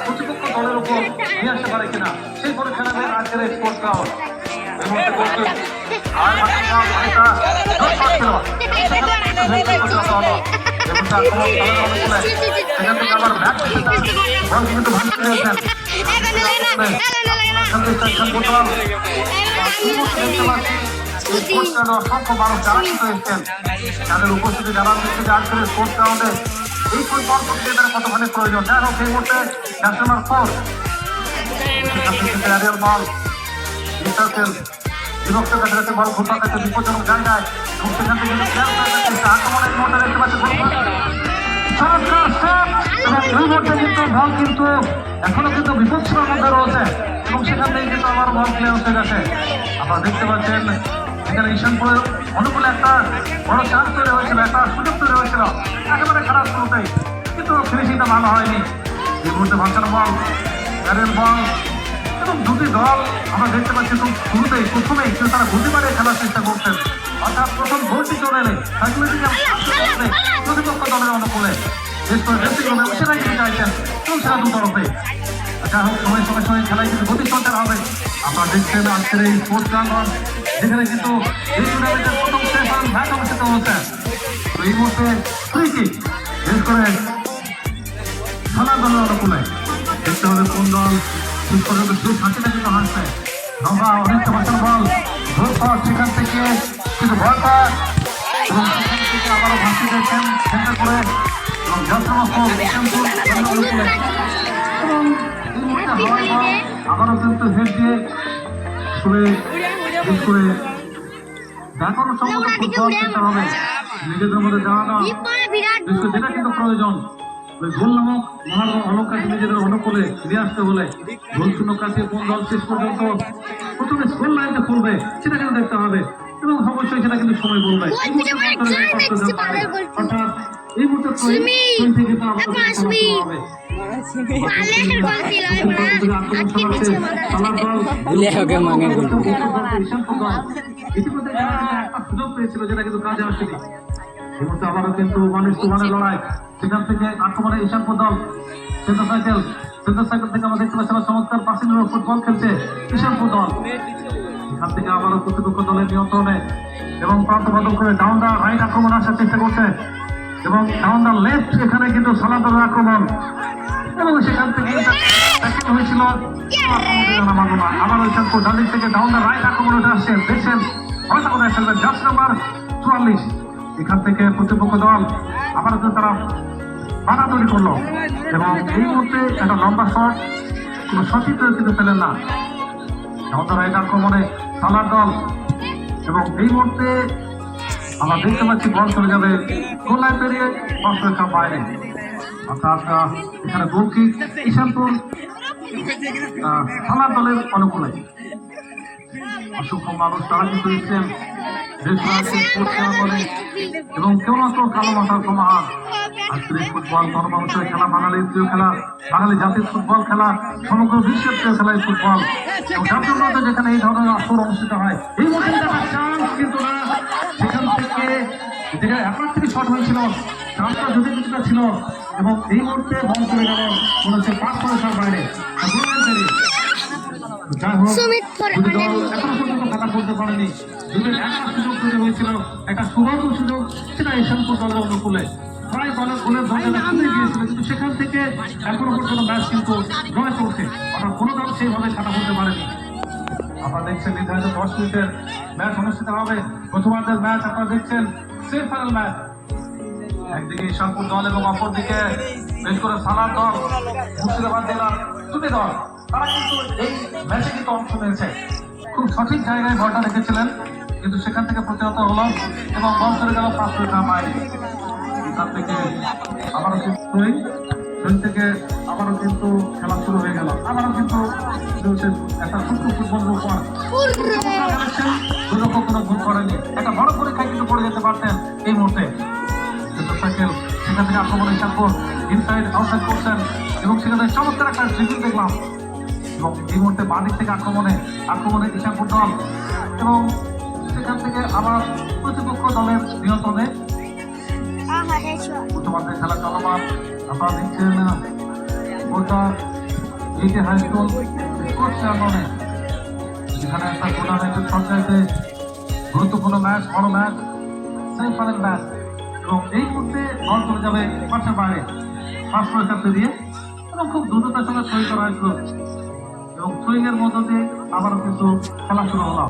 প্রতিপক্ষ দলের উপর নিয়ে আসতে পারে কিনা সেই পরীক্ষা নেবে আজকের এই স্পোর্টস গ্রাউন্ড। সেখান থেকে আবার ব্যাট বল কিন্তু ভাঙতে পেরেছেন অসংখ্য মানুষ যারা কিন্তু এসছেন তাদের উপস্থিতি জানান দিচ্ছে যে আজকের স্পোর্টস গ্রাউন্ডে এই পরিবর্তনকে তারা কতখানি প্রয়োজন। যাই হোক এই মুহূর্তে ন্যাশনাল ফোর্স এরিয়াল বল বিভক্ত কাছাকাছি বল ঘোষণা কাছে বিপজ্জনক জায়গায় এবং সেখান থেকে আক্রমণের মুহূর্তে দেখতে পাচ্ছি এবং এই মুহূর্তে কিন্তু বল কিন্তু এখনো কিন্তু বিপক্ষের মধ্যে রয়েছে এবং সেখান থেকে কিন্তু আবার বল ক্লিয়ার হয়ে গেছে। আপনারা দেখতে পাচ্ছেন এখানে ঈশানপুরের অনুকূলে একটা বড় চান্স তৈরি হয়েছিল, একটা সুযোগ তৈরি হয়েছিল একেবারে খারাপ শুরুতেই, কিন্তু ফিনিশিংটা ভালো হয়নি। এই মুহূর্তে ভাষার বল এরিয়াল বল এবং দুটি দল আমরা দেখতে পাচ্ছি খুব শুরুতেই প্রথমেই কিন্তু তারা বুঝতে পারে খেলার চেষ্টা করছেন, অর্থাৎ প্রথম গোলটি চলে এলে প্রতিপক্ষ দলের অনুকূলে সেটাই কিন্তু চাইছেন এবং সেটা দুতরফে। যাই হোক সময়ের সঙ্গে সঙ্গে খেলায় কিন্তু গতি সঞ্চার হবে। আপনারা দেখছেন আজকের এই স্পোর্টস গ্রাউন্ড যেখানে কিন্তু এই টুর্নামেন্টের প্রথম সেমিফাইনাল ম্যাচ অনুষ্ঠিত হচ্ছে। তো এই মুহূর্তে ফ্রি কিক বেশ করে খেলার দলের অনুকূলে দেখতে হবে কোন দল শেষ পর্যন্ত শেষ হাসিটা কিন্তু হাসছে। লম্বা অনেকটা বাঁচার বল ধর সেখান থেকে কিন্তু বলটা এবং সেখান থেকে আবারও ভাসি দিয়েছেন সেন্টার করে এবং আবারও কিন্তু হেড দিয়ে করে দেখানো সম্ভবত ফুটবল খেলতে হবে নিজেদের মধ্যে জানানো যেটা কিন্তু প্রয়োজন। গোল নামক মহান অলঙ্কারকে নিজেদের অনুকূলে ফিরে আসতে হলে গোল শূন্য কাছে কোন দল শেষ পর্যন্ত প্রথমে স্কোর লাইনটা খুলবে সেটা কিন্তু দেখতে হবে এবং অবশ্যই সেটা কিন্তু সময় বলবে। অর্থাৎ এই মুহূর্তে সুযোগ পেয়েছিল যেটা কিন্তু কাজে আসেনি। এই মুহূর্তে আবারও কিন্তু 1-1 লড়াই, সেখান থেকে আক্রমণে ঈশানপুর দল সেন্টার সাইকেল থেকে আমরা দেখতে পাচ্ছি চমৎকার পাসিং ফুটবল খেলছে ঈশানপুর দল। এখান থেকে আবারও প্রতিপক্ষ দলের নিয়ন্ত্রণে এবং প্রান্ত বদল করে ডাউন দা রাইট আক্রমণ আসার চেষ্টা করছে এবং ডাউন দা লেফট এখানে কিন্তু সালাম দলের আক্রমণ এবং সেখান থেকে হয়েছিল আবার ঈশানপুর ডালির থেকে ডাউন দা রাইট আক্রমণ উঠে আসছে। দেখছেন হয়তো কোথায় খেলবেন জার্সি নাম্বার 44। এখান থেকে প্রতিপক্ষ দল আবার তারা বাধা তৈরি করলো এবং এই মুহূর্তে একটা লম্বা শট কোনো সঠিক কিন্তু পেলেন না রাইট আক্রমণে সালার দল এবং এই মুহূর্তে আমরা দেখতে পাচ্ছি বল চলে যাবে গোল লাইন পেরিয়ে বাস্তবতা বাইরে, অর্থাৎ এখানে গোল কিক ঈশানপুর সালার দলের অনুকূলে। অসংখ্য মানুষ তারা কিন্তু এসছেন এবং কেউ না কেউ কালো মাথার সমাহার। আজকের এই ফুটবল গণমানুষের খেলা, বাঙালির প্রিয় খেলা, বাঙালি জাতির ফুটবল খেলা, সমগ্র বিশ্বের প্রিয় খেলা এই ফুটবল এবং জাতীয় মধ্যে যেখানে এই ধরনের আসর অনুষ্ঠিত হয় এই মধ্যে চান্স কিন্তু না সেখান থেকে যেখানে 1 শট হয়েছিল চান্সটা যদি কিছুটা ছিল এবং এই মুহূর্তে বল চলে গেল মনে হচ্ছে 5 করে তার বাইরে। যাই হোক এখনো পর্যন্ত খেলা করতে পারেনি, যদি একটা সুযোগ তৈরি হয়েছিল একটা সুবর্ণ সুযোগ সেটা ঈশানপুর দলের অনুকূলে প্রায় দলের গোলের দরজা খুলে গিয়েছিল, কিন্তু সেখান থেকে এখনো পর্যন্ত ম্যাচ কিন্তু জয় করছে, অর্থাৎ কোনো দল সেইভাবে খেলা করতে পারেনি। আপনারা দেখছেন নির্ধারিত 10 মিনিটের ম্যাচ অনুষ্ঠিত হবে, প্রথমার্ধের ম্যাচ আপনারা দেখছেন সেমিফাইনাল ম্যাচ। একদিকে ঈশানপুর দল এবং অপরদিকে বেশ করে সালার দল, মুর্শিদাবাদ জেলার দুটি দল তারা কিন্তু এই ম্যাচে কিন্তু অংশ নিয়েছে। খুব সঠিক জায়গায় বলটা রেখেছিলেন কিন্তু সেখান থেকে প্রতিহত হলো এবং বল চলে গেল 5 মিটার বাইরে। এখান থেকে আবারও থেকে আবারও কিন্তু খেলা শুরু হয়ে গেল, আবারও কিন্তু একটা ছোট্ট ফুটবল উপর দুলক্ষ কোনো ভুল করেনি, একটা বড় পরীক্ষায় কিন্তু পড়ে যেতে পারতেন এই মুহূর্তে। সাইকেল সেখান থেকে আক্রমণে ঈশানপুর ইনসাইড আউটসাইড করছেন এবং সেখানে চমৎকার একটা ড্রিবল দেখলাম এবং এই মুহূর্তে বাঁদিক থেকে আক্রমণে ঈশানপুর দল এবং সেখান থেকে আবার প্রতিপক্ষ দলের নিয়ন্ত্রণে উচ্চমাধ্যমিক খেলা চলমান। আপনারা দেখছেন গোটা এইটি হাই স্কুল স্পোর্টস প্রাঙ্গণে যেখানে একটা টুর্নামেন্টের পর্যায়ে গুরুত্বপূর্ণ ম্যাচ, বড় ম্যাচ, সেমিফাইনাল ম্যাচ, এবং এই মুহূর্তে বল চলে যাবে মাঠের বাইরে পাঁচ পরিচালতে দিয়ে, এবং খুব দ্রুততার সঙ্গে থ্রোইং করা হয়েছিল এবং থ্রোইং এর মধ্য দিয়ে আবারও কিন্তু খেলা শুরু হলো।